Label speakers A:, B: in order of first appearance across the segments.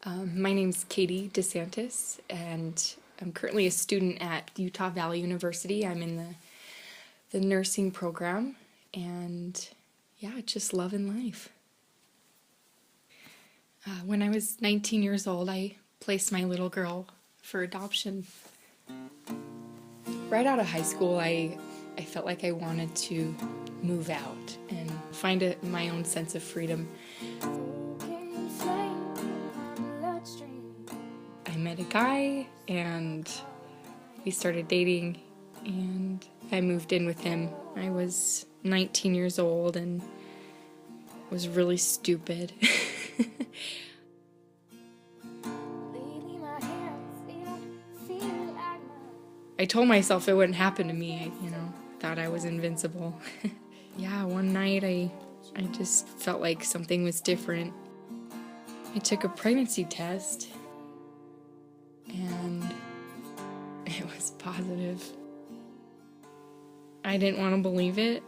A: My name's Katie DeSantis, and I'm currently a student at Utah Valley University. I'm in the nursing program, and yeah, just loving life. When I was 19 years old, I placed my little girl for adoption. Right out of high school, I felt like I wanted to move out and find my own sense of freedom. I met a guy and we started dating, and I moved in with him. I was 19 years old and was really stupid. I told myself it wouldn't happen to me, thought I was invincible. Yeah, one night I just felt like something was different. I took a pregnancy test and it was positive. I didn't want to believe it.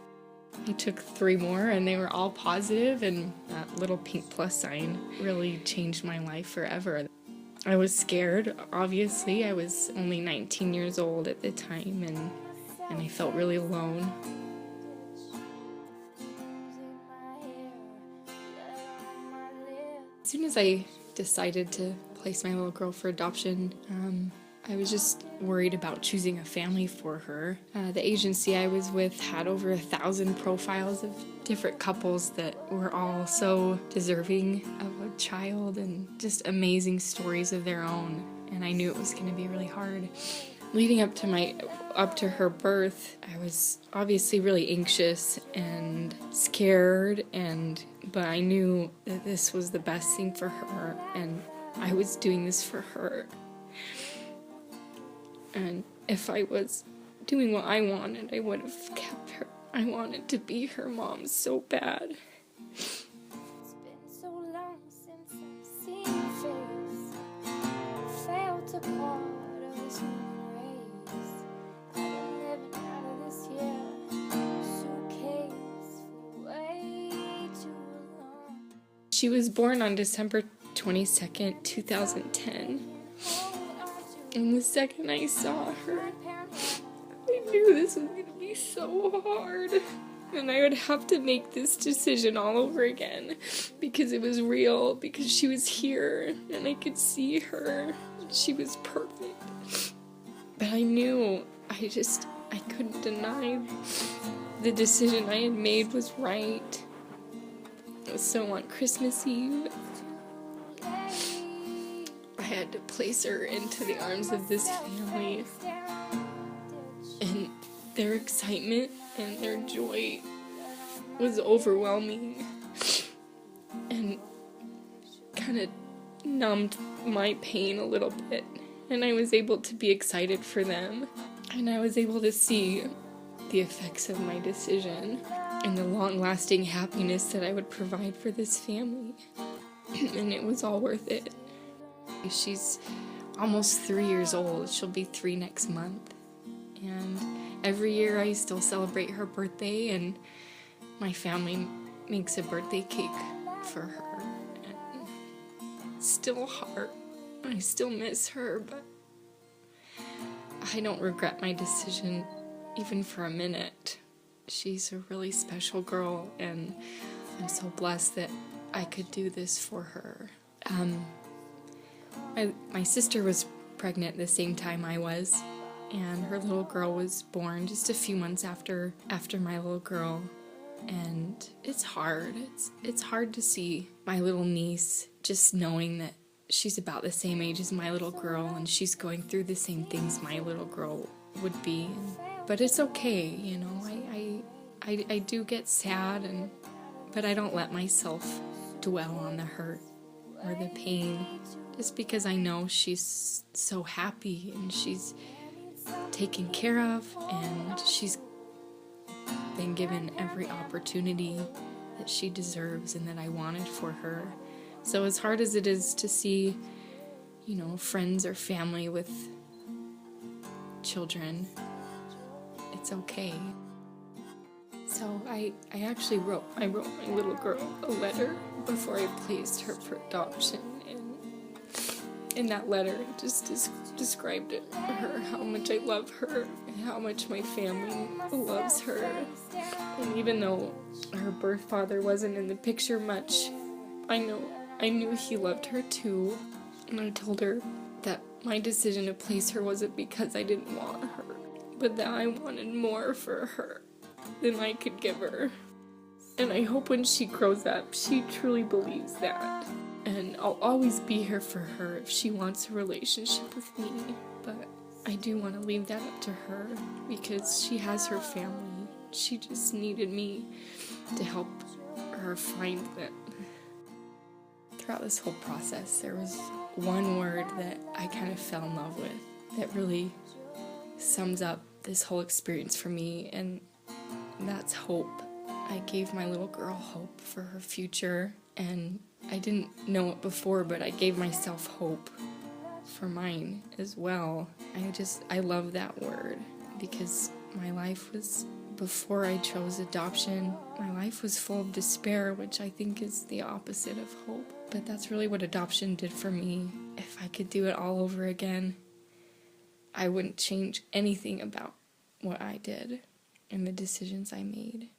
A: I took 3 more and they were all positive, and that little pink plus sign really changed my life forever. I was scared, obviously. I was only 19 years old at the time, and I felt really alone. As soon as I decided to place my little girl for adoption, I was just worried about choosing a family for her. The agency I was with had over 1,000 profiles of different couples that were all so deserving of a child and just amazing stories of their own. And I knew it was going to be really hard. Leading up to her birth, I was obviously really anxious and scared, but I knew that this was the best thing for her, and I was doing this for her. And if I was doing what I wanted, I would have kept her. I wanted to be her mom so bad. It's been so long since I've seen your face. Felt a part of this human race. I've been living out of this suitcase for way too long. She was born on December 22nd, 2010. And the second I saw her, I knew this was going to be so hard. And I would have to make this decision all over again, because it was real, because she was here and I could see her. She was perfect. But I knew I couldn't deny the decision I had made was right. So on Christmas Eve, I had to place her into the arms of this family, and their excitement and their joy was overwhelming and kind of numbed my pain a little bit, and I was able to be excited for them, and I was able to see the effects of my decision and the long-lasting happiness that I would provide for this family, and it was all worth it. She's almost 3 years old. She'll be 3 next month. And every year I still celebrate her birthday, and my family makes a birthday cake for her. And it's still hard. I still miss her, but I don't regret my decision even for a minute. She's a really special girl, and I'm so blessed that I could do this for her. My sister was pregnant the same time I was, and her little girl was born just a few months after my little girl. And it's hard. It's hard to see my little niece, just knowing that she's about the same age as my little girl, and she's going through the same things my little girl would be. But it's okay, I do get sad, but I don't let myself dwell on the hurt or the pain, just because I know she's so happy and she's taken care of, and she's been given every opportunity that she deserves and that I wanted for her. So as hard as it is to see, friends or family with children, it's okay. So I actually wrote my little girl a letter before I placed her for adoption, and in that letter, it just described it for her, how much I love her, and how much my family loves her. And even though her birth father wasn't in the picture much, I knew he loved her too. And I told her that my decision to place her wasn't because I didn't want her, but that I wanted more for her than I could give her. And I hope when she grows up, she truly believes that. And I'll always be here for her if she wants a relationship with me. But I do want to leave that up to her because she has her family. She just needed me to help her find them. Throughout this whole process, there was one word that I kind of fell in love with that really sums up this whole experience for me, and that's hope. I gave my little girl hope for her future, and I didn't know it before, but I gave myself hope for mine as well. I love that word because my life was, before I chose adoption, my life was full of despair, which I think is the opposite of hope. But that's really what adoption did for me. If I could do it all over again, I wouldn't change anything about what I did and the decisions I made.